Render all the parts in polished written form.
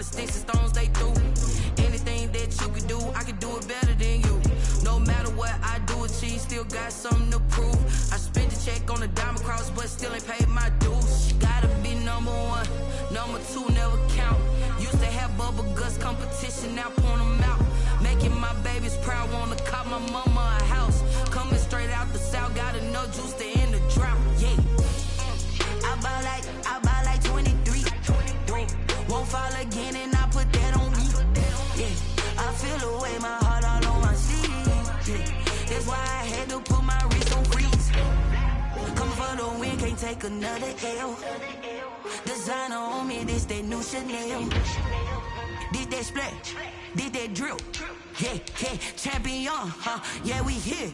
the sticks and stones they threw. Anything that you could do, I could do it better than you. No matter what I do achieve, still got something to prove. I spent the check on the diamond cross, but still ain't paid my dues. Gotta be number one, number two never count. Used to have bubble guts competition, now point them out. Making my babies proud, wanna cop my mama a house. Coming straight out the south, got enough juice to end the drought. Yeah, I buy like 23. Won't fall again, and I put that on me. Yeah, I feel the way, my heart all on my sleeve. Yeah, that's why I had to put my wrist on freeze. Coming for the win, can't take another L. Designer on me, this that new Chanel. Did that splash, did that drill. Yeah, yeah, champion, huh? Yeah, we here.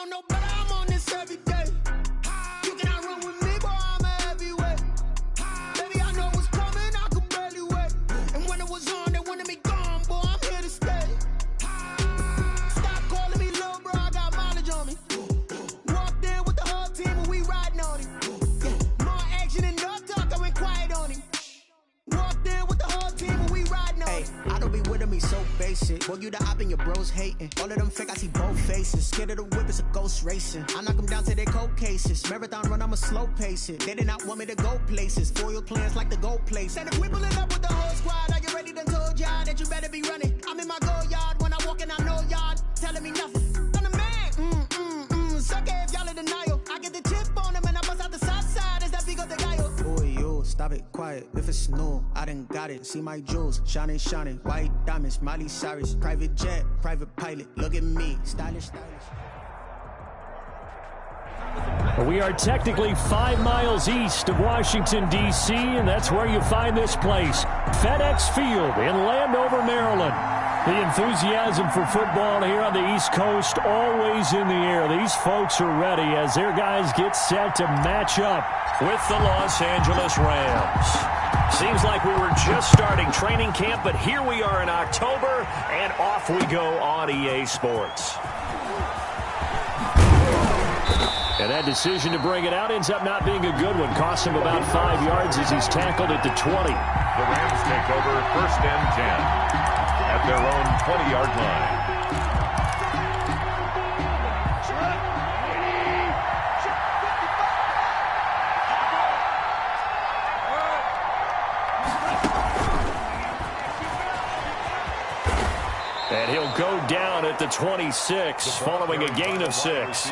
don't know, but I'm on this every day. You cannot run with me, boy, I'm a heavyweight. Baby, I know what's coming, I could barely wait. And when it was on, they wanted me gone, boy, I'm here to stay. Stop calling me little bro, I got mileage on me. Walked in with the whole team and we riding on him. More action and no talk, I went quiet on him. Walked in with the whole team and we riding on him. I don't be with me so basic. Boy, you the op and your bros hating. All of them fake, I see both faces. Scared of the whip, it's a ghost racing. I knock them down to their cold cases. Marathon run, I'ma slow pace it. They did not want me to go places. Foil plans like the go place. And if we pulling up with the whole squad, are you ready? Done told y'all that you better be running. I'm in my go yard. When I walk in, I know y'all telling me nothing. I'm the man. Suck it if y'all in denial. I get the chip on them and I bust out the south side. Is that Vigo de Gallo? Boy, yo, stop it, quiet. If it's new, I done got it. See my jewels, shining, shining. White diamonds, Miley Cyrus. Private jet, private pilot. Look at me, stylish, stylish. We are technically 5 miles east of Washington, D.C., and that's where you find this place, FedEx Field in Landover, Maryland. The enthusiasm for football here on the East Coast always in the air. These folks are ready as their guys get set to match up with the Los Angeles Rams. Seems like we were just starting training camp, but here we are in October, and off we go on EA Sports. And that decision to bring it out ends up not being a good one. Cost him about 5 yards as he's tackled at the 20. The Rams take over 1st and 10 at their own 20-yard line. And he'll go down at the 26 following a gain of 6.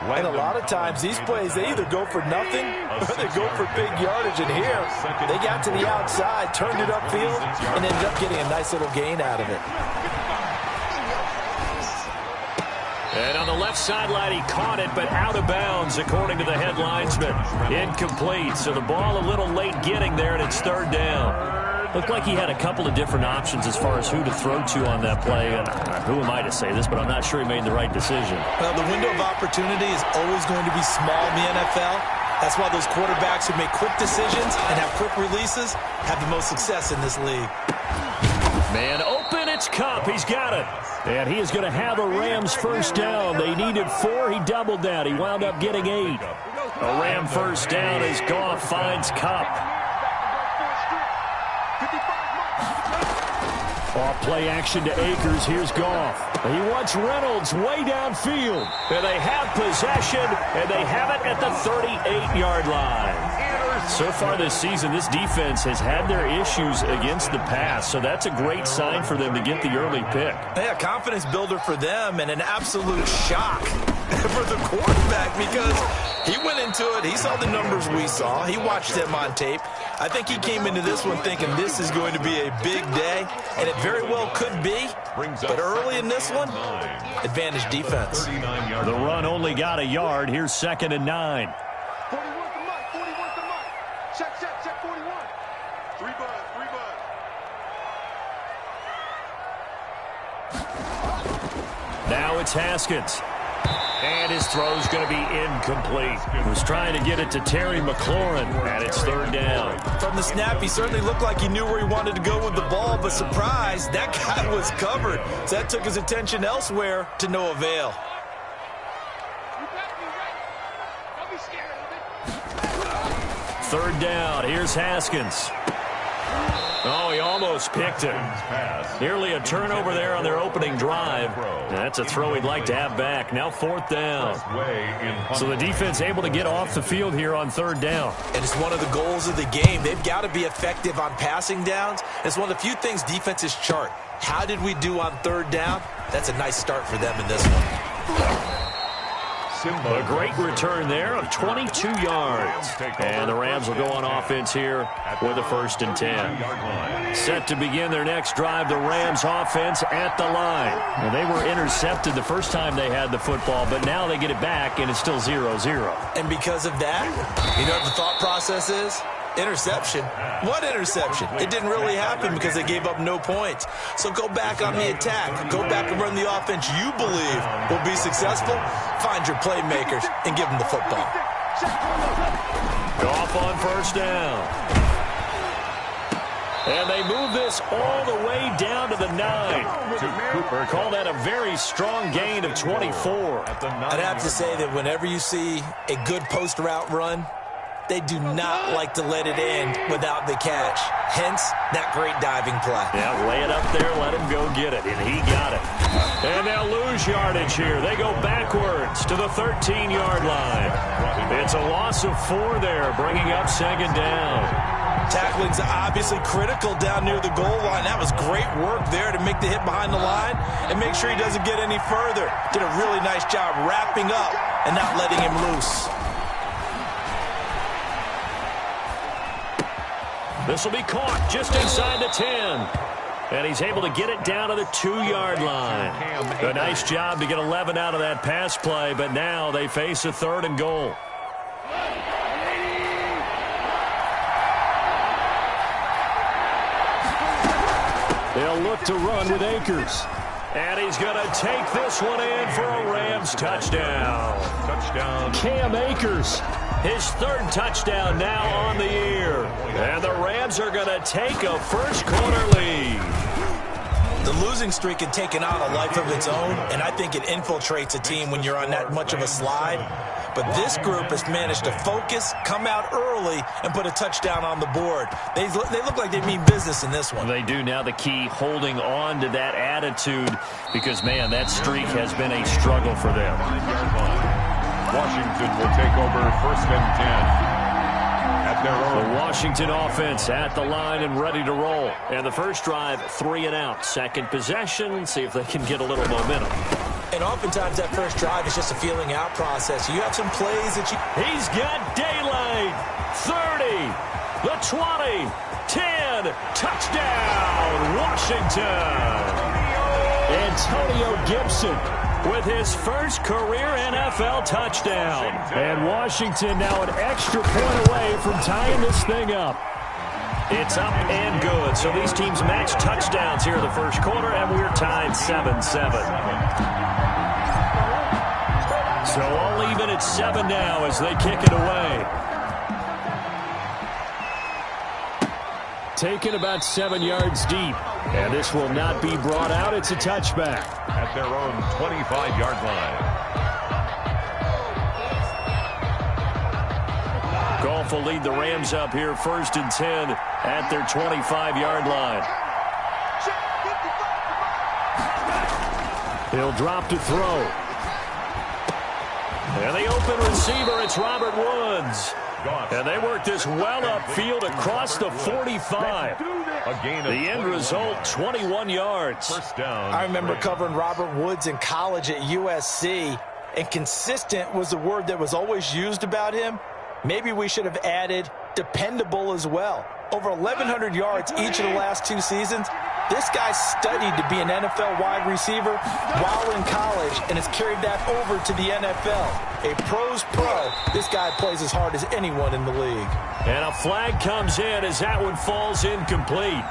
And a lot of times these plays, they either go for nothing or they go for big yardage. And here, they got to the outside, turned it upfield, and ended up getting a nice little gain out of it. And on the left sideline, he caught it, but out of bounds, according to the head linesman. Incomplete, so the ball a little late getting there, and it's 3rd down. Looked like he had a couple of different options as far as who to throw to on that play. And who am I to say this, but I'm not sure he made the right decision. Well, the window of opportunity is always going to be small in the NFL. That's why those quarterbacks who make quick decisions and have quick releases have the most success in this league. Man open, it's Kupp. He's got it. And he is going to have a Rams 1st down. They needed 4. He doubled that. He wound up getting 8. A Ram 1st down as Goff finds Kupp. Off play action to Akers. Here's Goff. He wants Reynolds way downfield. And they have possession, and they have it at the 38-yard line. So far this season, this defense has had their issues against the pass, so that's a great sign for them to get the early pick. Yeah, confidence builder for them and an absolute shock for the quarterback because he went into it. He saw the numbers we saw. He watched them on tape. I think he came into this one thinking this is going to be a big day, and it very well could be. But early in this one, advantage defense. The run only got a yard. Here's 2nd and 9. 41 to Mike. 41 to Mike. Check 41. 3 bud. Now it's Haskins. And his throw's going to be incomplete. He was trying to get it to Terry McLaurin, and it's 3rd down. From the snap, he certainly looked like he knew where he wanted to go with the ball, but surprise, that guy was covered. So that took his attention elsewhere to no avail. 3rd down. Here's Haskins. Oh, he almost picked it. Nearly a turnover there on their opening drive. That's a throw he'd like to have back. Now 4th down. So the defense able to get off the field here on 3rd down. And it's one of the goals of the game. They've got to be effective on passing downs. It's one of the few things defenses chart. How did we do on 3rd down? That's a nice start for them in this one. A great return there of 22 yards. And the Rams will go on offense here with a 1st and 10. Set to begin their next drive, the Rams offense at the line. And they were intercepted the first time they had the football, but now they get it back, and it's still 0-0. And because of that, you know what the thought process is? Interception. What interception? It didn't really happen because they gave up no points. So go back on the attack. Go back and run the offense you believe will be successful. Find your playmakers and give them the football. Goff on 1st down. And they move this all the way down to the 9. Call that a very strong gain of 24. I'd have to say that whenever you see a good post route run, they do not like to let it end without the catch. Hence, that great diving play. Yeah, lay it up there, let him go get it, and he got it. And they'll lose yardage here. They go backwards to the 13-yard line. It's a loss of 4 there, bringing up 2nd down. Tackling's obviously critical down near the goal line. That was great work there to make the hit behind the line and make sure he doesn't get any further. Did a really nice job wrapping up and not letting him loose. This will be caught just inside the 10. And he's able to get it down to the 2-yard line. A nice job to get 11 out of that pass play, but now they face a 3rd and goal. They'll look to run with Akers. And he's going to take this one in for a Rams touchdown. Touchdown. Cam Akers, his third touchdown now on the year. And the Rams are going to take a first-quarter lead. The losing streak had taken on a life of its own, and I think it infiltrates a team when you're on that much of a slide. But this group has managed to focus, come out early, and put a touchdown on the board. They look like they mean business in this one. They do. Now the key, holding on to that attitude, because, man, that streak has been a struggle for them. Washington will take over 1st and 10. The Washington offense at the line and ready to roll. And the first drive, 3 and out. Second possession, see if they can get a little momentum. And oftentimes that first drive is just a feeling out process. You have some plays that you... He's got daylight. 30, the 20, 10, touchdown, Washington. Antonio Gibson with his first career NFL touchdown. And Washington now an extra point away from tying this thing up. It's up and good. So these teams match touchdowns here in the first quarter, and we're tied 7-7. So all even at 7 now as they kick it away. Taken about 7 yards deep. And this will not be brought out. It's a touchback. At their own 25-yard line. Goff will lead the Rams up here 1st and 10 at their 25-yard line. He'll drop to throw. And the open receiver, it's Robert Woods. And they work this well upfield across the 45. The end result, 21 yards. First down. I remember covering Robert Woods in college at USC, and consistent was the word that was always used about him. Maybe we should have added dependable as well. Over 1,100 yards each of the last 2 seasons. This guy studied to be an NFL wide receiver while in college and has carried that over to the NFL. A pro's pro. This guy plays as hard as anyone in the league. And a flag comes in as that one falls incomplete.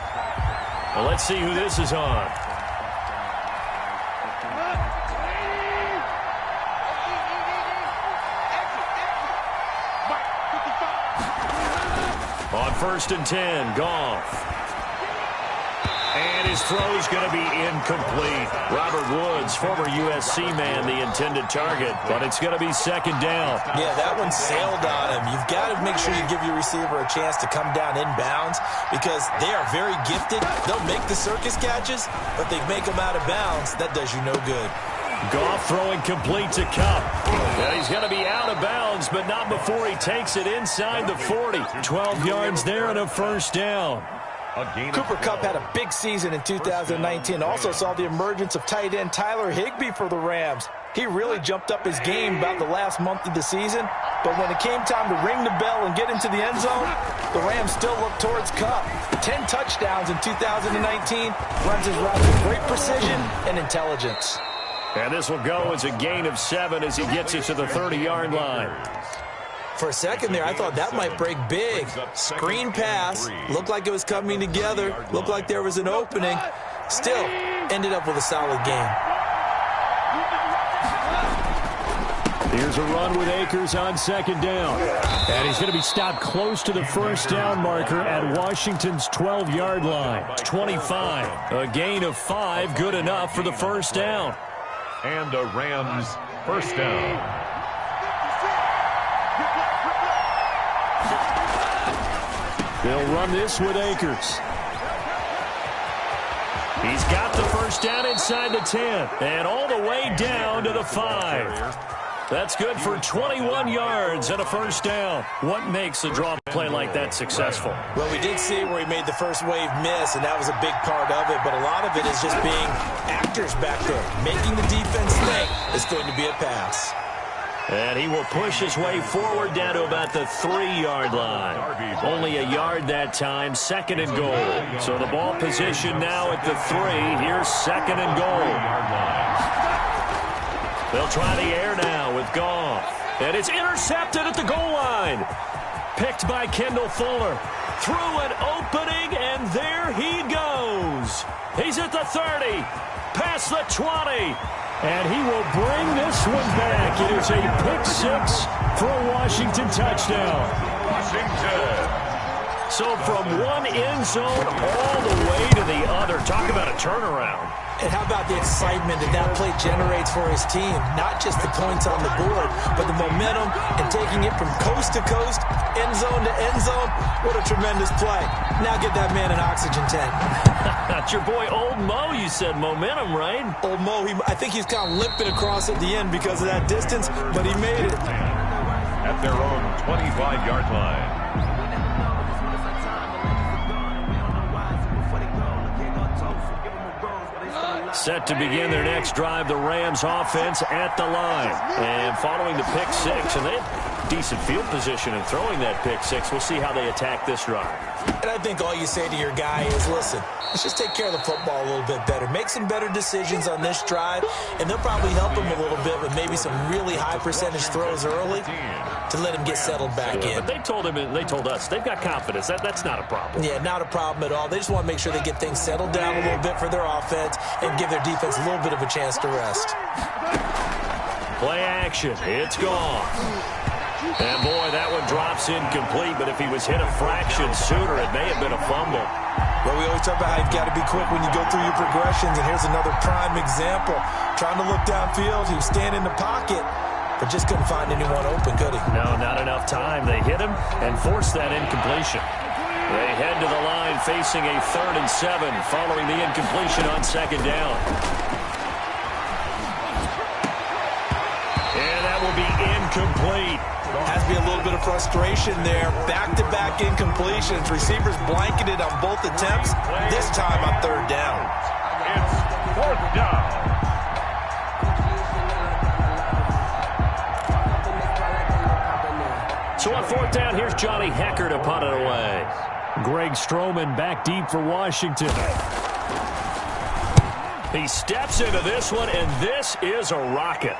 Well, let's see who this is on. On 1st and 10, Goff. And his throw's going to be incomplete. Robert Woods, former USC man, the intended target, but it's going to be 2nd down. Yeah, that one sailed on him. You've got to make sure you give your receiver a chance to come down inbounds because they are very gifted. They'll make the circus catches, but they make them out of bounds. That does you no good. Goff throwing complete to Kupp. And he's going to be out of bounds, but not before he takes it inside the 40. 12 yards there and a 1st down. Cooper Kupp had a big season in 2019. Also saw the emergence of tight end Tyler Higbee for the Rams. He really jumped up his game about the last month of the season. But when it came time to ring the bell and get into the end zone, the Rams still looked towards Kupp. 10 touchdowns in 2019. Runs his routes with great precision and intelligence. And this will go as a gain of 7 as he gets it to the 30-yard line. For a second there, I thought that might break big. Screen pass. Looked like it was coming together. Looked like there was an opening. Still, ended up with a solid game. Here's a run with Akers on 2nd down. And he's going to be stopped close to the 1st down marker at Washington's 12-yard line. 25. A gain of 5, good enough for the 1st down. And a Rams 1st down. They'll run this with Akers. He's got the 1st down inside the 10. And all the way down to the 5. That's good for 21 yards and a 1st down. What makes a draw play like that successful? Well, we did see where he made the first wave miss, and that was a big part of it. But a lot of it is just being actors back there, making the defense think it's going to be a pass. And he will push his way forward down to about the 3-yard line. Only a yard that time, 2nd and goal. So the ball position now at the 3. Here's 2nd and goal. They'll try the air now with Goff. And it's intercepted at the goal line. Picked by Kendall Fuller. Through an opening, and there he goes. He's at the 30, past the 20, and he will bring this one back. It is a pick six for a Washington touchdown. Washington. So from one end zone all the way to the other. Talk about a turnaround. And how about the excitement that play generates for his team? Not just the points on the board, but the momentum and taking it from coast to coast, end zone to end zone. What a tremendous play. Now get that man an oxygen tank. That's your boy Old Mo, you said. Momentum, right? Old Mo, I think he's kind of limping across at the end because of that distance, but he made it. At their own 25-yard line. Set to begin their next drive, the Rams offense at the line. And following the pick six, and they have decent field position in throwing that pick six. We'll see how they attack this drive. And I think all you say to your guy is, listen, let's just take care of the football a little bit better. Make some better decisions on this drive, and they'll probably help him a little bit with maybe some really high percentage throws early to let him get settled back in. But they told him, and they told us, they've got confidence. That's not a problem. Yeah, not a problem at all. They just want to make sure they get things settled down a little bit for their offense and give their defense a little bit of a chance to rest. Play action. It's gone. And, boy, that one drops incomplete, but if he was hit a fraction sooner, it may have been a fumble. Well, we always talk about how you've got to be quick when you go through your progressions, and here's another prime example. Trying to look downfield, he was standing in the pocket, but just couldn't find anyone open, could he? No, not enough time. They hit him and forced that incompletion. They head to the line facing a 3rd and 7 following the incompletion on 2nd down. And that will be incomplete. Has to be a little bit of frustration there. Back-to-back incompletions. Receivers blanketed on both attempts. This time on 3rd down. It's 4th down. So on 4th down, here's Johnny Hekker to punt it away. Greg Stroman back deep for Washington. He steps into this one, and this is a rocket.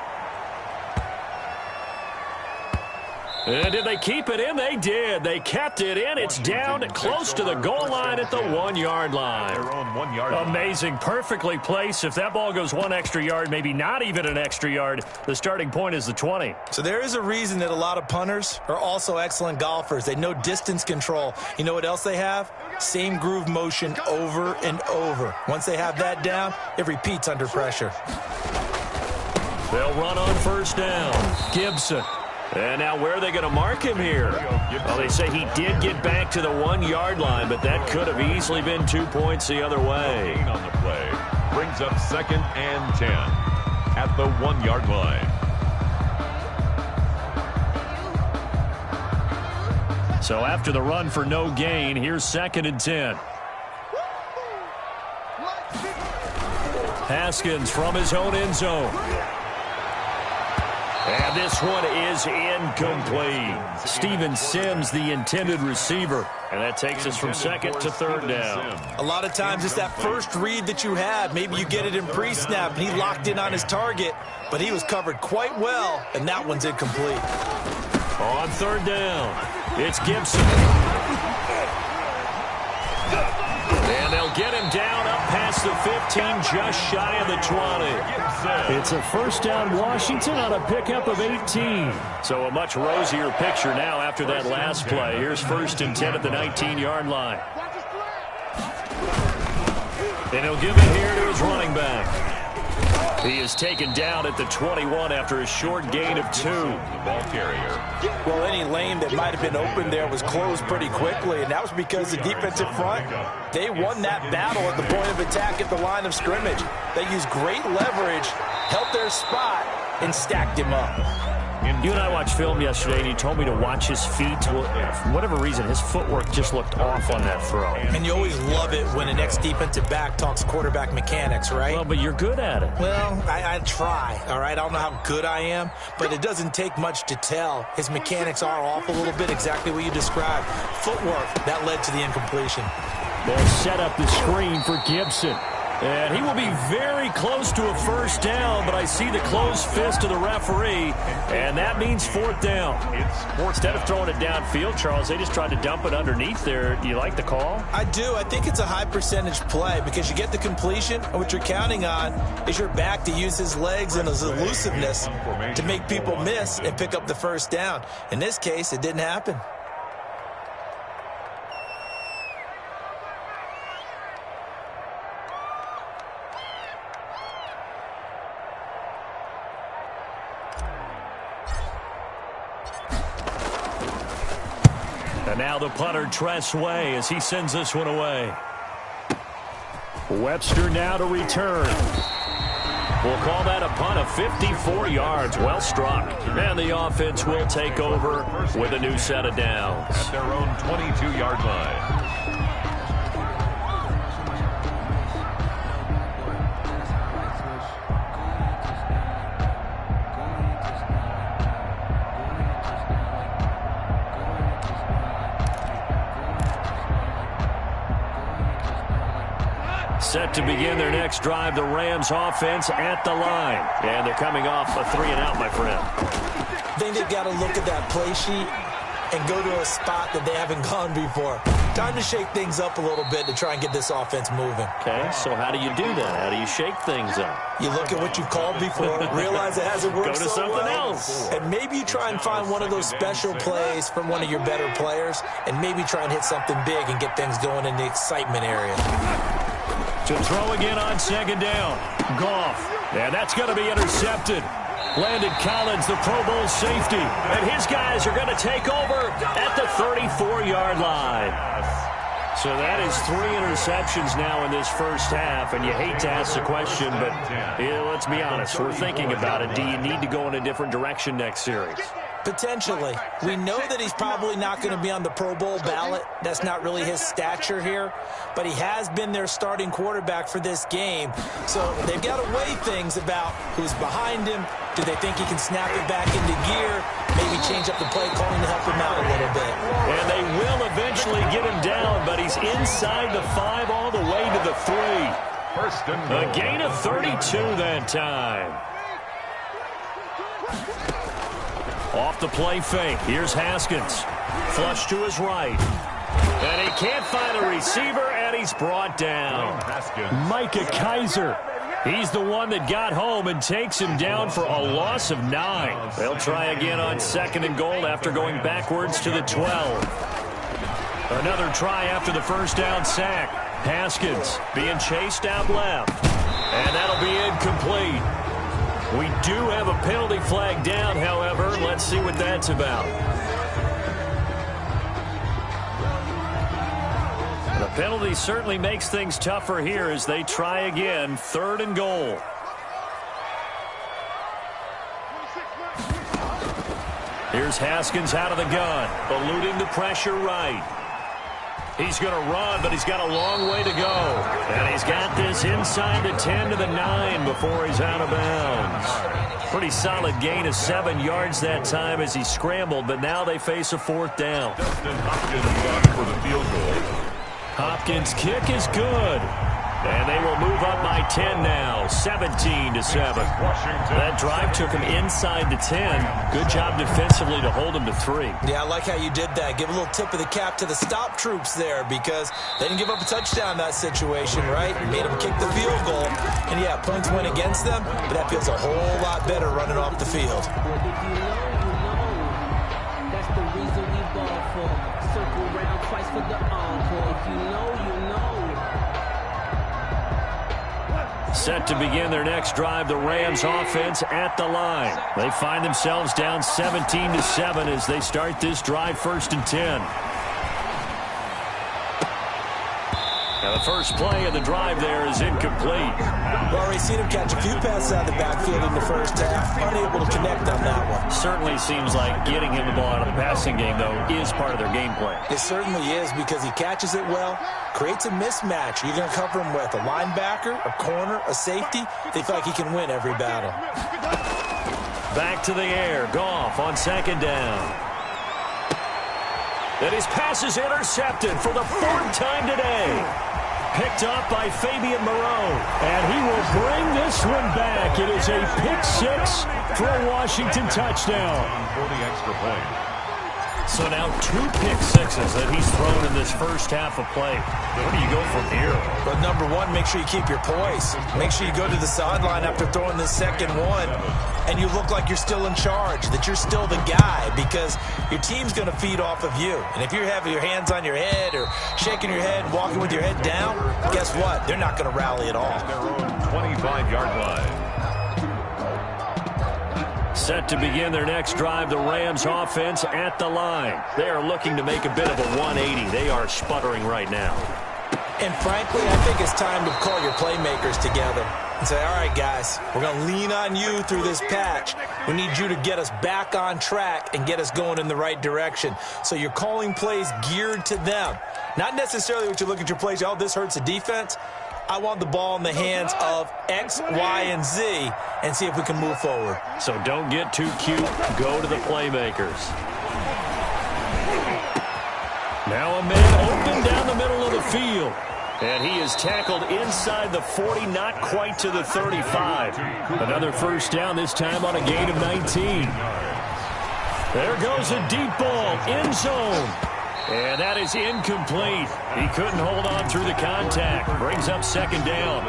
And did they keep it in? They did. They kept it in. It's down close to the goal line at the 1-yard line. Their own 1-yard line. Amazing. Perfectly placed. If that ball goes 1 extra yard, maybe not even an extra yard, the starting point is the 20. So there is a reason that a lot of punters are also excellent golfers. They know distance control. You know what else they have? Same groove motion over and over. Once they have that down, it repeats under pressure. They'll run on 1st down. Gibson. And now where are they going to mark him here? Well, they say he did get back to the 1-yard line, but that could have easily been 2 points the other way. On the play. Brings up 2nd and 10 at the 1-yard line. So after the run for no gain, here's 2nd and 10. Haskins from his own end zone. And this one is incomplete. Steven Sims, the intended receiver. And that takes us from 2nd to 3rd down. A lot of times it's that first read that you have. Maybe you get it in pre-snap, and he locked in on his target, but he was covered quite well, and that one's incomplete. On 3rd down, it's Gibson. And they'll get him down up past the 15, just shy of the 20. It's a 1st down Washington on a pickup of 18. So a much rosier picture now after that last play. Here's 1st and 10 at the 19-yard line. And he'll give it here to his running back. He is taken down at the 21 after a short gain of 2. The ball carrier. Well, any lane that might have been open there was closed pretty quickly, and that was because the defensive front, they won that battle at the point of attack at the line of scrimmage. They used great leverage, held their spot, and stacked him up. You and I watched film yesterday, and you told me to watch his feet. Well, for whatever reason, his footwork just looked off on that throw. And you always love it when an ex-defensive back talks quarterback mechanics, right? Well, but you're good at it. Well, I try, all right? I don't know how good I am, but it doesn't take much to tell. His mechanics are off a little bit, exactly what you described. Footwork, that led to the incompletion. They'll set up the screen for Gibson. And he will be very close to a first down, but I see the closed fist of the referee, and that means fourth down. Instead of throwing it downfield, Charles, they just tried to dump it underneath there. Do you like the call? I do. I think it's a high percentage play because you get the completion, and what you're counting on is your back to use his legs and his elusiveness to make people miss and pick up the first down. In this case, it didn't happen. And now the punter, Tress Way, as he sends this one away. Webster now to return. We'll call that a punt of 54 yards. Well struck. And the offense will take over with a new set of downs. At their own 22-yard line. Set to begin their next drive, the Rams offense at the line. And they're coming off a 3-and-out, my friend. I think they've got to look at that play sheet and go to a spot that they haven't gone before. Time to shake things up a little bit to try and get this offense moving. Okay, so how do you do that? How do you shake things up? You look at what you've called before, realize it hasn't worked Go to so something well, else. and maybe you try and find one of those special plays from one of your better players, and maybe try and hit something big and get things going in the excitement area. To throw again on second down. Goff. And that's going to be intercepted. Landon Collins, the Pro Bowl safety. And his guys are going to take over at the 34-yard line. So that is 3 interceptions now in this first half. And you hate to ask the question, but let's be honest. We're thinking about it. Do you need to go in a different direction next series? Potentially. We know that he's probably not going to be on the Pro Bowl ballot. That's not really his stature here. But he has been their starting quarterback for this game. So they've got to weigh things about who's behind him. Do they think he can snap it back into gear? Maybe change up the play calling to help him out a little bit. And they will eventually get him down, but he's inside the 5 all the way to the 3. A gain of 32 that time. Off the play fake. Here's Haskins. Flush to his right. And he can't find a receiver, and he's brought down. Micah Kiser. He's the one that got home and takes him down for a loss of 9. They'll try again on second and goal after going backwards to the 12. Another try after the first down sack. Haskins being chased out left. And that'll be incomplete. We do have a penalty flag down, however. Let's see what that's about. The penalty certainly makes things tougher here as they try again. 3rd and goal. Here's Haskins out of the gun, eluding the pressure right. He's going to run, but he's got a long way to go. And he's got this inside the 10 to the 9 before he's out of bounds. Pretty solid gain of 7 yards that time as he scrambled, but now they face a 4th down. Dustin Hopkins for the field goal. Hopkins' kick is good. And they will move up by 10 now, 17-7. That drive took him inside the 10. Good job defensively to hold him to 3. Yeah, I like how you did that. Give a little tip of the cap to the stop troops there because they didn't give up a touchdown in that situation, right? Made them kick the field goal. And, yeah, points went against them, but that feels a whole lot better running off the field. That's the reason we ball for. Circle round twice for the encore. If you know, you know. Set to begin their next drive, the Rams offense at the line. They find themselves down 17-7 as they start this drive 1st and 10. Now the first play of the drive there is incomplete. We've already seen him catch a few passes out of the backfield in the first half. Unable to connect on that one. Certainly seems like getting him the ball out of the passing game, though, is part of their game plan. It certainly is because he catches it well, creates a mismatch. You're going to cover him with a linebacker, a corner, a safety. They feel like he can win every battle. Back to the air. Goff on 2nd down. And his pass is intercepted for the 4th time today. picked up by Fabian Moreau. And he will bring this one back. It is a pick six for a Washington touchdown. For the extra point. So now 2 pick sixes that he's thrown in this first half of play. Where do you go from here? But number one, make sure you keep your poise. Make sure you go to the sideline after throwing this second one, and you look like you're still in charge, that you're still the guy, because your team's going to feed off of you. And if you're having your hands on your head or shaking your head, walking with your head down, guess what? They're not going to rally at all. Their own 25-yard line. Set to begin their next drive, the Rams offense at the line. They are looking to make a bit of a 180. They are sputtering right now. And frankly, I think it's time to call your playmakers together and say, all right, guys, we're going to lean on you through this patch. We need you to get us back on track and get us going in the right direction. So you're calling plays geared to them. Not necessarily what you look at your plays, oh, this hurts the defense. I want the ball in the hands of X, Y, and Z and see if we can move forward. So don't get too cute. Go to the playmakers. Now a man open down the middle of the field. And he is tackled inside the 40, not quite to the 35. Another first down, this time on a gain of 19. There goes a deep ball, end zone. And that is incomplete. He couldn't hold on through the contact. Brings up second down.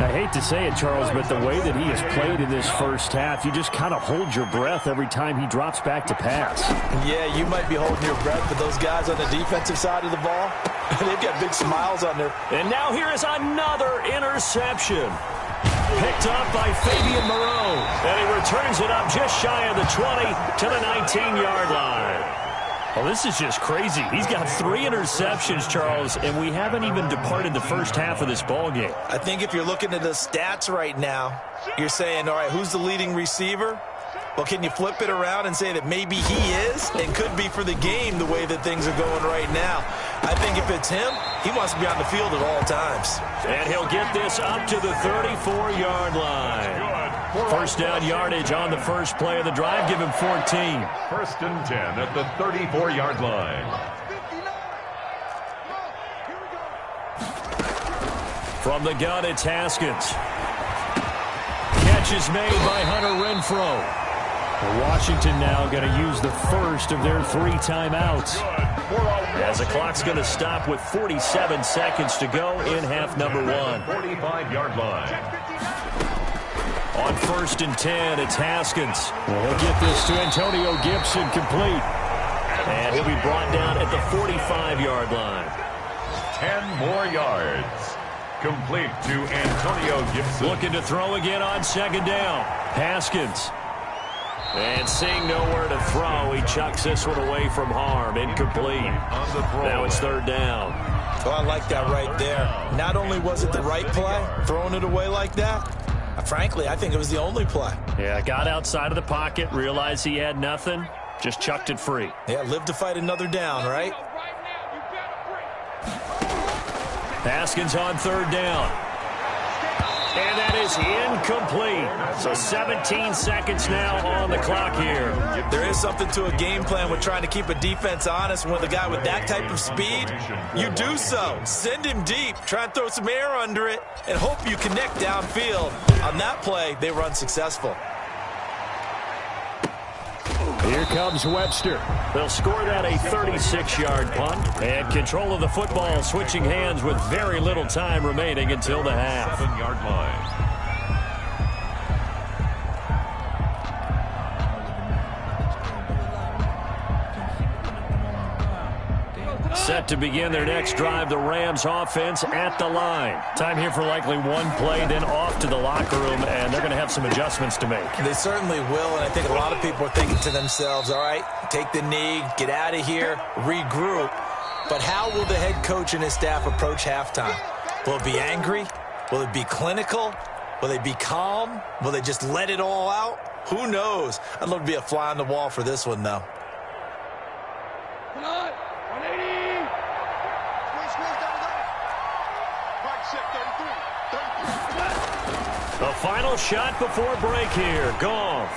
I hate to say it, Charles, but the way that he has played in this first half, you just kind of hold your breath every time he drops back to pass. Yeah, you might be holding your breath, but those guys on the defensive side of the ball, they've got big smiles on their... And now here is another interception. Picked up by Fabian Moreau. And he returns it up just shy of the 20 to the 19-yard line. Well, this is just crazy. He's got 3 interceptions, Charles, and we haven't even departed the first half of this ballgame. I think if you're looking at the stats right now, you're saying, all right, who's the leading receiver? Well, can you flip it around and say that maybe he is and could be for the game the way that things are going right now? I think if it's him, he wants to be on the field at all times. And he'll get this up to the 34-yard line. First down yardage on the first play of the drive. Give him 14. First and 10 at the 34-yard line. From the gun, it's Haskins. Catch is made by Hunter Renfrow. Washington now going to use the first of their 3 timeouts. As the clock's going to stop with 47 seconds to go in half number 1. 45-yard line. On first and 10, it's Haskins. He'll get this to Antonio Gibson complete. And he'll be brought down at the 45-yard line. 10 more yards. Complete to Antonio Gibson. Looking to throw again on second down. Haskins. And seeing nowhere to throw, he chucks this one away from harm. Incomplete. Now it's third down. Oh, I like that right there. Not only was it the right play, throwing it away like that, frankly, I think it was the only play. Yeah, got outside of the pocket, realized he had nothing, just chucked it free. Yeah, live to fight another down, right? Haskins on third down. And that is incomplete. So 17 seconds now on the clock here. There is something to a game plan with trying to keep a defense honest. When with a guy with that type of speed, you do so. Send him deep. Try and throw some air under it and hope you connect downfield. On that play, they were unsuccessful. Here comes Webster. They'll score that a 36-yard punt. And control of the football switching hands with very little time remaining until the half. 7-yard line. Set to begin their next drive, the Rams offense at the line. Time here for likely one play, then off to the locker room, and they're going to have some adjustments to make. They certainly will, and I think a lot of people are thinking to themselves, all right, take the knee, get out of here, regroup. But how will the head coach and his staff approach halftime? Will it be angry? Will it be clinical? Will they be calm? Will they just let it all out? Who knows? I'd love to be a fly on the wall for this one, though. The final shot before break here. Goff.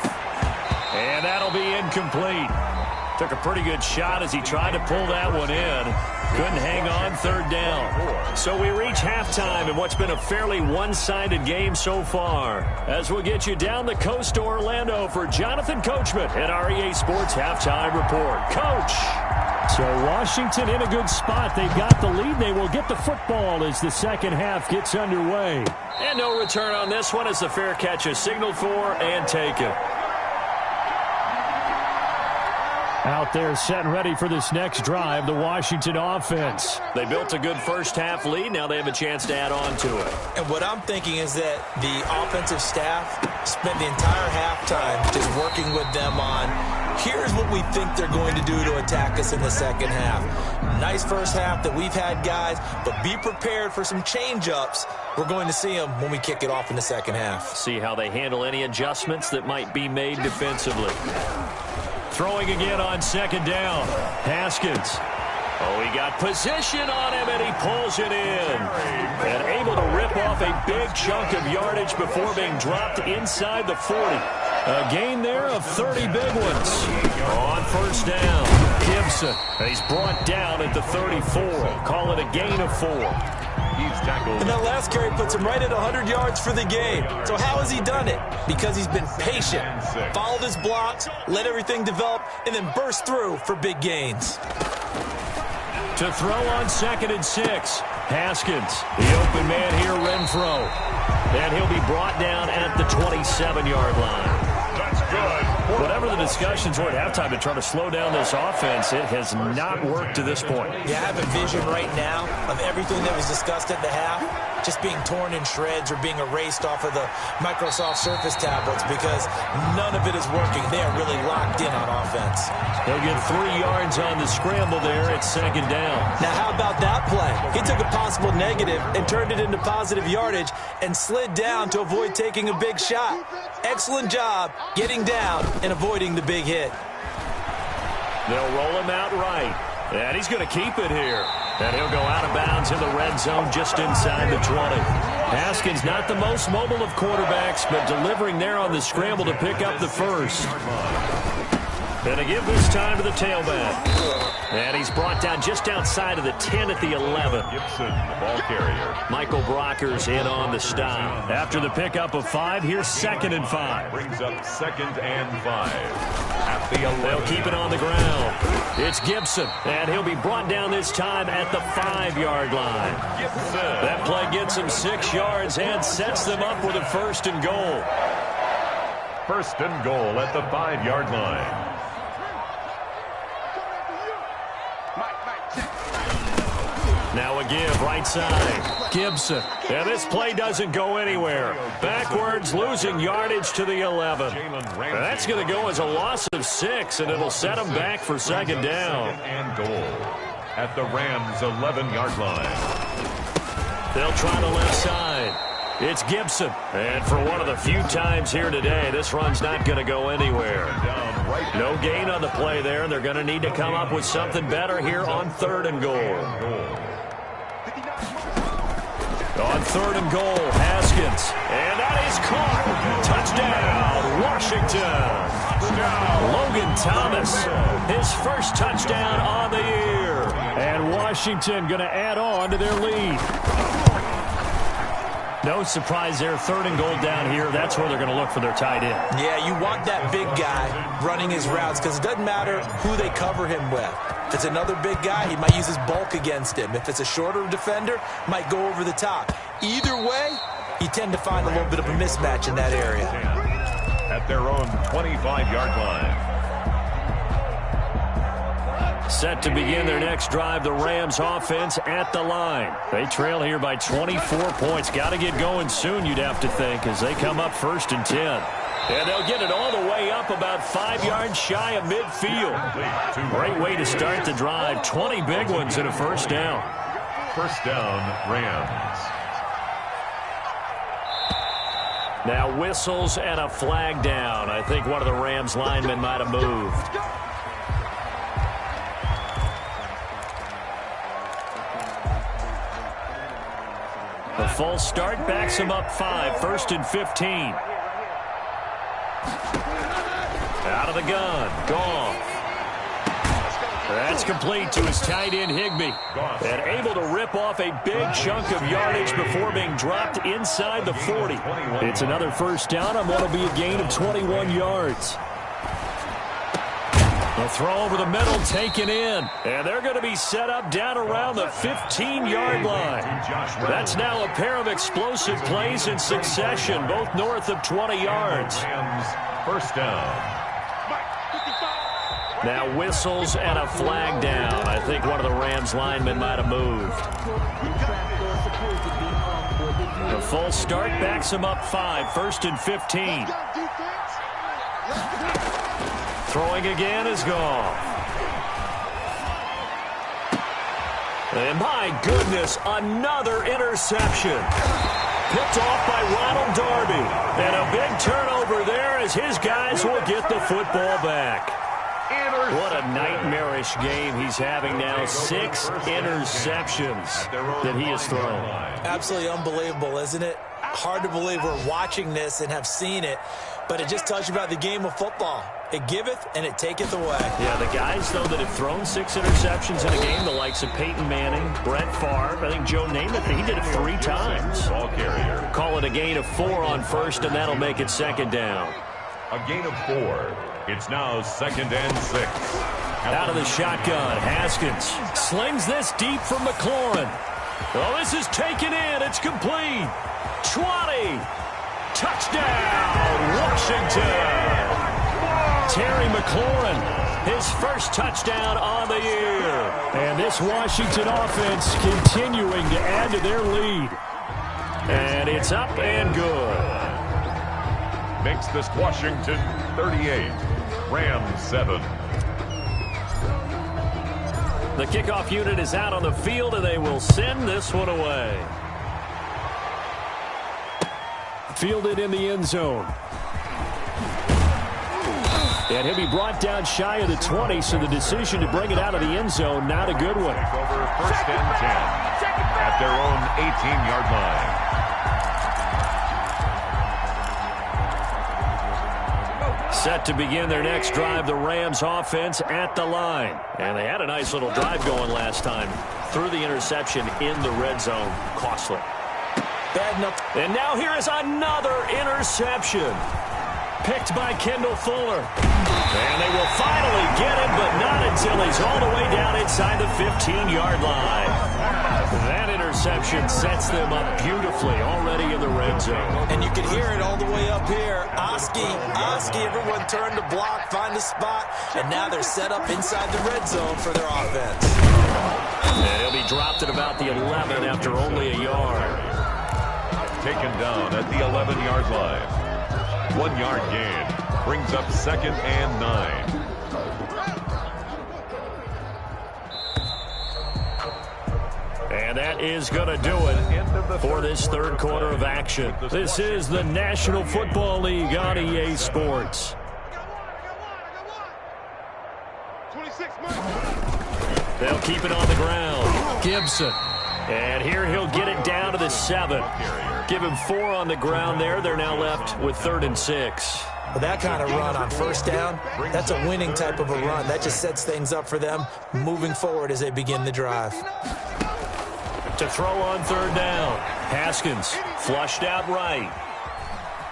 And that'll be incomplete. Took a pretty good shot as he tried to pull that one in. Couldn't hang on, third down. So we reach halftime in what's been a fairly one-sided game so far. As we'll get you down the coast to Orlando for Jonathan Coachman at our EA Sports Halftime Report. Coach! So Washington in a good spot. They've got the lead. They will get the football as the second half gets underway. And no return on this one as the fair catch is signaled for and taken. Out there set and ready for this next drive, the Washington offense. They built a good first-half lead. Now they have a chance to add on to it. And what I'm thinking is that the offensive staff spent the entire halftime just working with them on, here's what we think they're going to do to attack us in the second half. Nice first half that we've had, guys, but be prepared for some change-ups. We're going to see them when we kick it off in the second half. See how they handle any adjustments that might be made defensively. Throwing again on second down. Haskins. Oh, he got position on him, and he pulls it in. And able to rip off a big chunk of yardage before being dropped inside the 40. A gain there of 30 big ones. On first down, Gibson. He's brought down at the 34. Call it a gain of 4. He's tackled. And that last carry puts him right at 100 yards for the game. So how has he done it? Because he's been patient, followed his blocks, let everything develop, and then burst through for big gains. To throw on 2nd and 6. Haskins, the open man here, Renfro. And he'll be brought down at the 27-yard line. That's good. Whatever the discussions were at halftime to try to slow down this offense, it has not worked to this point. Yeah, I have a vision right now of everything that was discussed at the half just being torn in shreds or being erased off of the Microsoft Surface tablets because none of it is working. They are really locked in on offense. He'll get 3 yards on the scramble there at second down. Now, how about that play? He took a possible negative and turned it into positive yardage and slid down to avoid taking a big shot. Excellent job getting down and avoiding the big hit. They'll roll him out right. And he's going to keep it here. And he'll go out of bounds in the red zone just inside the 20. Haskins not the most mobile of quarterbacks, but delivering there on the scramble to pick up the first. And to give this time to the tailback. And he's brought down just outside of the 10 at the 11. Gibson, the ball carrier. Michael Brockers in on the stop. After the pickup of 5, here's 2nd and 5. Brings up 2nd and 5. At the 11. They'll keep it on the ground. It's Gibson, and he'll be brought down this time at the 5-yard line. Gibson. That play gets him 6 yards and sets them up with a 1st and goal. 1st and goal at the 5-yard line. Now a give, right side. Gibson. And this play doesn't go anywhere. Backwards, losing yardage to the 11. That's going to go as a loss of 6, and it'll set them back for second down. And goal at the Rams' 11-yard line. They'll try the left side. It's Gibson. And for one of the few times here today, this run's not going to go anywhere. No gain on the play there. They're going to need to come up with something better here on 3rd and goal. On 3rd and goal, Haskins. And that is caught. Touchdown, Washington. Logan Thomas, his first touchdown on the year. And Washington going to add on to their lead. No surprise there, 3rd and goal down here. That's where they're going to look for their tight end. Yeah, you want that big guy running his routes because it doesn't matter who they cover him with. If it's another big guy, he might use his bulk against him. If it's a shorter defender, might go over the top. Either way, you tend to find a little bit of a mismatch in that area. At their own 25-yard line. Set to begin their next drive, the Rams offense at the line. They trail here by 24 points. Got to get going soon, you'd have to think, as they come up 1st and 10. And they'll get it all the way up about 5 yards shy of midfield. Great way to start the drive. 20 big ones and a 1st down. 1st down, Rams. Now whistles and a flag down. I think one of the Rams linemen might have moved. The false start backs him up 5, 1st and 15. Out of the gun, Goff. That's complete to his tight end, Higbee. And able to rip off a big chunk of yardage before being dropped inside the 40. It's another first down on what will be a gain of 21 yards. The throw over the middle taken in. And they're going to be set up down around the 15-yard line. That's now a pair of explosive plays in succession, both north of 20 yards. First down. Now whistles and a flag down. I think one of the Rams linemen might have moved. The full start backs him up 5, 1st and 15. Throwing again is gone. And my goodness, another interception. Picked off by Ronald Darby. And a big turnover there as his guys will get the football back. What a nightmarish game he's having now. 6 interceptions that he has thrown. Absolutely unbelievable, isn't it? Hard to believe we're watching this and have seen it, but it just tells you about the game of football. It giveth and it taketh away. Yeah, the guys, though, that have thrown 6 interceptions in a game, the likes of Peyton Manning, Brett Favre, I think Joe Namath, he did it 3 times. Ball carrier. Call it a gain of 4 on first, and that'll make it 2nd down. A gain of 4. It's now 2nd and 6. Out of the shotgun, Haskins slings this deep from McLaurin. Oh, this is taken in. It's complete. 20. Touchdown, Washington. Terry McLaurin, his first touchdown on the year. And this Washington offense continuing to add to their lead. And it's up and good. Makes this Washington 38. Rams 7. The kickoff unit is out on the field, and they will send this one away. Fielded in the end zone. And he'll be brought down shy of the 20, so the decision to bring it out of the end zone, not a good one. Over 1st and 10 at their own 18-yard line. Set to begin their next drive, the Rams offense at the line. And they had a nice little drive going last time. Threw the interception in the red zone. Costly. Bad enough. And now here is another interception. Picked by Kendall Fuller. And they will finally get him, but not until he's all the way down inside the 15-yard line. That interception sets them up beautifully already in the red zone. And you can hear it all the way up here. Oski, everyone turned to block, find a spot, and now they're set up inside the red zone for their offense. And he'll be dropped at about the 11 after only a yard. Taken down at the 11-yard line. 1-yard gain. Brings up 2nd and 9. And that is going to do it for this 3rd quarter of action. This is the National Football League on EA Sports. They'll keep it on the ground. Gibson. And here he'll get it down to the 7. Give him 4 on the ground there. They're now left with 3rd and 6. Well, that kind of run on first down, that's a winning type of a run. That just sets things up for them moving forward as they begin the drive. To throw on 3rd down. Haskins flushed out right.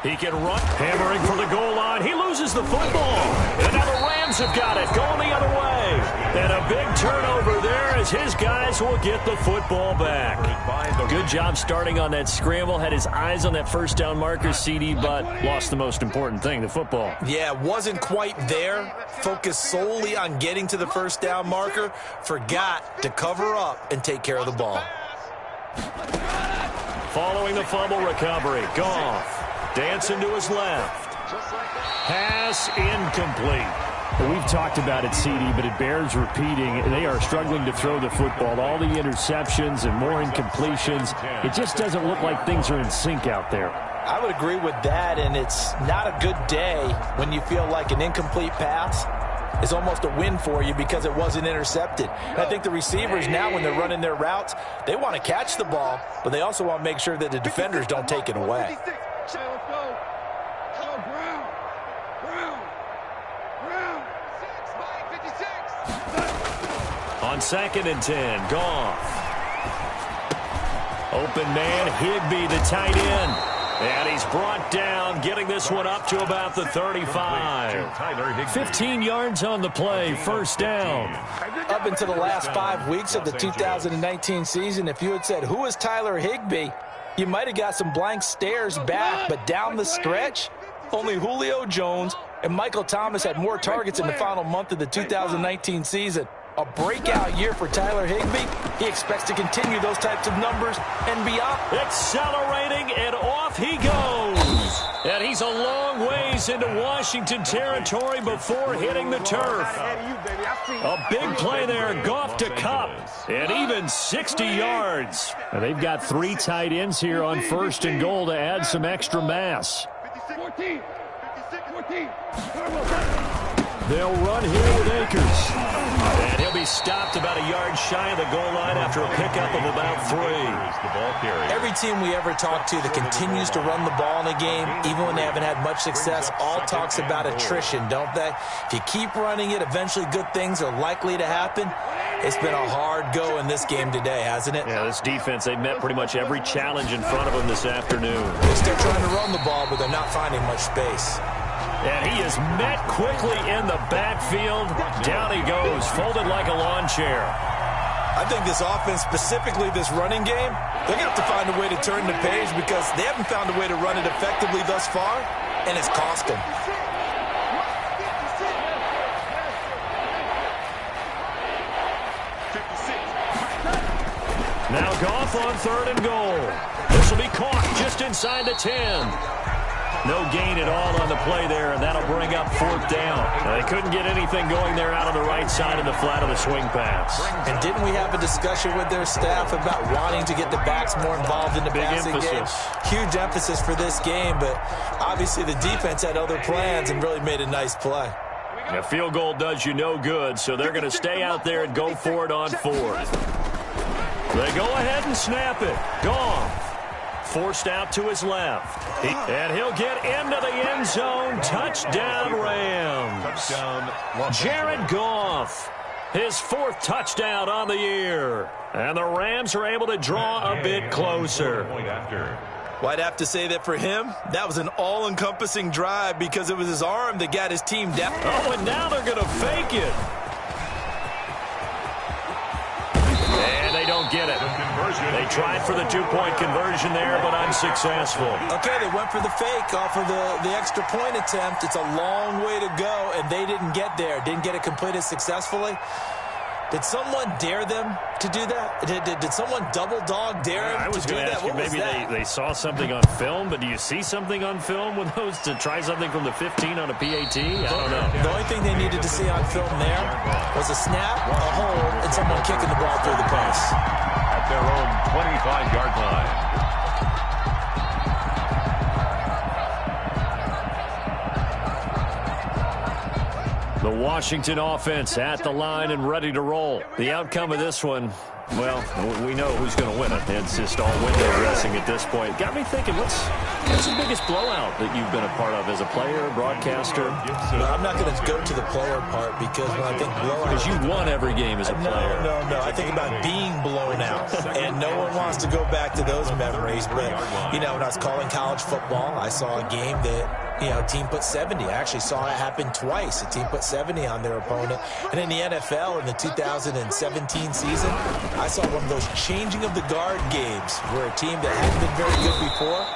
He can run, hammering for the goal line. He loses the football. And now the Rams have got it, going the other way. And a big turnover there as his guys will get the football back. Good job starting on that scramble. Had his eyes on that first down marker, CD, but lost the most important thing, the football. Yeah, wasn't quite there. Focused solely on getting to the first down marker. Forgot to cover up and take care of the ball. Following the fumble recovery, Goff. Dancing to his left. Pass incomplete. Well, we've talked about it, CD, but it bears repeating. They are struggling to throw the football. All the interceptions and more incompletions. It just doesn't look like things are in sync out there. I would agree with that, and it's not a good day when you feel like an incomplete pass is almost a win for you because it wasn't intercepted. And I think the receivers now, when they're running their routes, they want to catch the ball, but they also want to make sure that the defenders don't take it away. On 2nd and 10, Goff. Open man, Higbee, the tight end. And he's brought down, getting this one up to about the 35. 15 yards on the play, first down. Up into the last 5 weeks of the 2019 season, if you had said, who is Tyler Higbee, you might have got some blank stares back, but down the stretch, only Julio Jones and Michael Thomas had more targets in the final month of the 2019 season. A breakout year for Tyler Higbee. He expects to continue those types of numbers and beyond. Accelerating, and off he goes. And he's a long ways into Washington territory before hitting the turf. A big play there, Goff to Kupp, and even 60 yards. And they've got 3 tight ends here on 1st and goal to add some extra mass. 14. They'll run here with Akers. And he'll be stopped about a yard shy of the goal line after a pickup of about 3. Every team we ever talk to that continues to run the ball in a game, even when they haven't had much success, all talks about attrition, don't they? If you keep running it, eventually good things are likely to happen. It's been a hard go in this game today, hasn't it? Yeah, this defense, they met pretty much every challenge in front of them this afternoon. They're still trying to run the ball, but they're not finding much space. And he is met quickly in the backfield. Down he goes, folded like a lawn chair. I think this offense, specifically this running game, they're going to have to find a way to turn the page because they haven't found a way to run it effectively thus far, and it's cost them. Now Goff on 3rd and goal. This will be caught just inside the 10. No gain at all on the play there, and that'll bring up 4th down. They couldn't get anything going there out on the right side of the flat of the swing pass. And didn't we have a discussion with their staff about wanting to get the backs more involved in the passing game? Huge emphasis for this game, but obviously the defense had other plans and really made a nice play. A field goal does you no good, so they're going to stay out there and go for it on 4th. They go ahead and snap it. Goff. Forced out to his left. And he'll get into the end zone. Touchdown, Rams. Jared Goff, his 4th touchdown on the year. And the Rams are able to draw a bit closer. Well, I'd have to say that for him, that was an all-encompassing drive because it was his arm that got his team down. Oh, and now they're going to fake it. And they don't get it. They tried for the 2-point conversion there, but unsuccessful. Okay, they went for the fake off of the extra point attempt. It's a long way to go, and they didn't get there. Didn't get it completed successfully. Did someone dare them to do that? Did someone double dog dare them to do that? I was going to ask you, maybe they saw something on film, but do you see something on film with those to try something from the 15 on a PAT? I don't know. The only thing they needed to see on film there was a snap, a hold, and someone kicking the ball through the post. At their own 25-yard line. The Washington offense at the line and ready to roll. The outcome of this one, well, we know who's going to win it. It's just all window dressing at this point. Got me thinking, what's the biggest blowout that you've been a part of as a player, broadcaster? No, I'm not going to go to the player part because when I think blowout... Because you won every game as a player. No. I think about being blown out. And no one wants to go back to those memories. But, when I was calling college football, I saw a game that... a team put 70. I actually saw it happen twice. A team put 70 on their opponent. And in the NFL in the 2017 season, I saw one of those changing of the guard games where a team that hadn't been very good before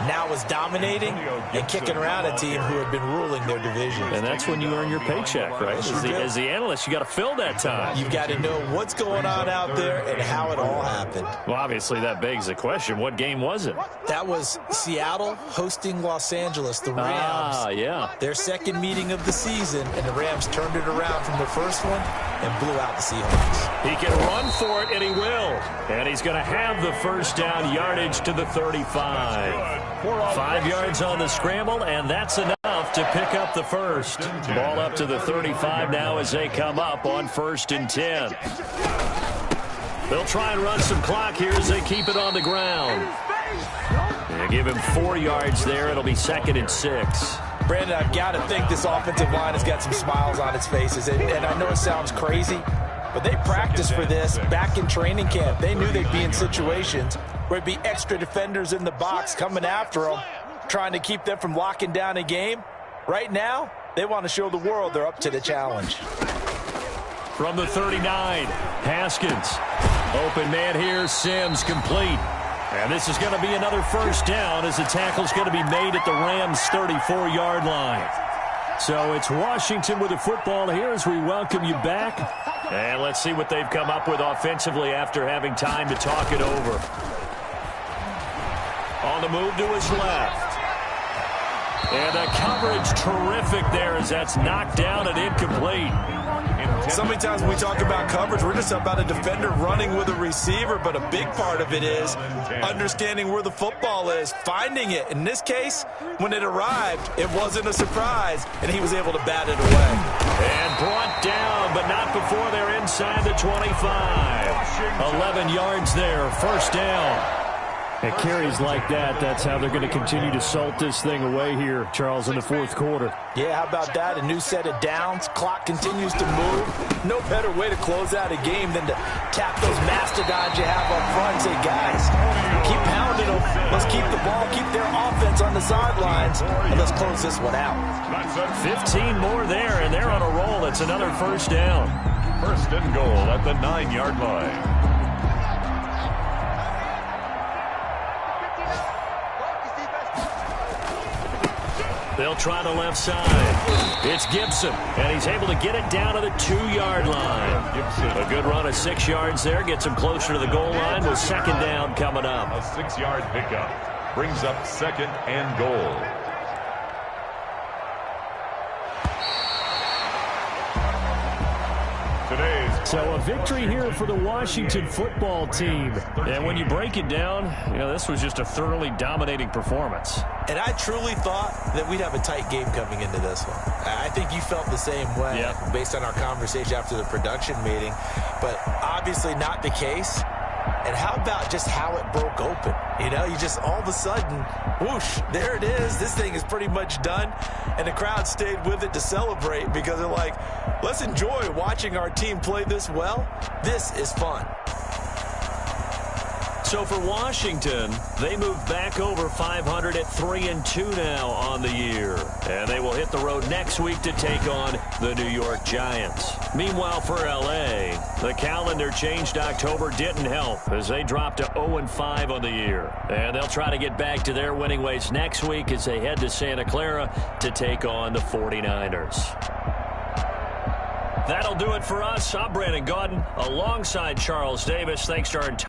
now was dominating and kicking around a team who had been ruling their division. And that's when you earn your paycheck, right? As the analyst, you got to fill that time. You've got to know what's going on out there and how it all happened. Well, obviously that begs the question, what game was it? That was Seattle hosting Los Angeles, the Rams. Ah, yeah. Their second meeting of the season, and the Rams turned it around from the first one and blew out the Seahawks. He can run for it, and he will. And he's going to have the first down, yardage to the 35. 5 yards on the scramble, and that's enough to pick up the first. Ball up to the 35 now as they come up on 1st and 10. They'll try and run some clock here as they keep it on the ground. They'll give him 4 yards there. It'll be 2nd and 6. Brandon, I've got to think this offensive line has got some smiles on its faces. And I know it sounds crazy, But they practiced for this back in training camp. They knew they'd be in situations where it'd be extra defenders in the box coming after them, trying to keep them from locking down a game. Right now, they want to show the world they're up to the challenge. From the 39, Haskins. Open man here, Sims complete. And this is going to be another first down as the tackle's going to be made at the Rams' 34-yard line. So it's Washington with the football here as we welcome you back. And let's see what they've come up with offensively after having time to talk it over. On the move to his left. And the coverage terrific there as that's knocked down and incomplete. So many times when we talk about coverage, we're just about a defender running with a receiver, but a big part of it is understanding where the football is, finding it. In this case, when it arrived, it wasn't a surprise, and he was able to bat it away. And brought down, but not before they're inside the 25. 11 yards there, first down. At carries like that, that's how they're going to continue to salt this thing away here, Charles, in the fourth quarter. Yeah, how about that? A new set of downs. Clock continues to move. No better way to close out a game than to tap those mastodons you have up front and say, guys, keep pounding them. Let's keep the ball, keep their offense on the sidelines, and let's close this one out. 15 more there, and they're on a roll. It's another first down. First and goal at the 9-yard line. They'll try the left side. It's Gibson, and he's able to get it down to the 2-yard line. A good run of 6 yards there. Gets him closer to the goal line with second down coming up. A 6-yard pickup brings up second and goal. So a victory here for the Washington football team. And when you break it down, you know, this was just a thoroughly dominating performance. And I truly thought that we'd have a tight game coming into this one. I think you felt the same way based on our conversation after the production meeting. But obviously not the case. And how about just how it broke open? You know, you just all of a sudden, whoosh, there it is. This thing is pretty much done. And the crowd stayed with it to celebrate because they're like, let's enjoy watching our team play this well. This is fun. So for Washington, they move back over 500 at 3-2 now on the year. And they will hit the road next week to take on the New York Giants. Meanwhile for L.A., the calendar changed. October didn't help as they dropped to 0-5 on the year. And they'll try to get back to their winning ways next week as they head to Santa Clara to take on the 49ers. That'll do it for us. I'm Brandon Gaudin alongside Charles Davis. Thanks to our entire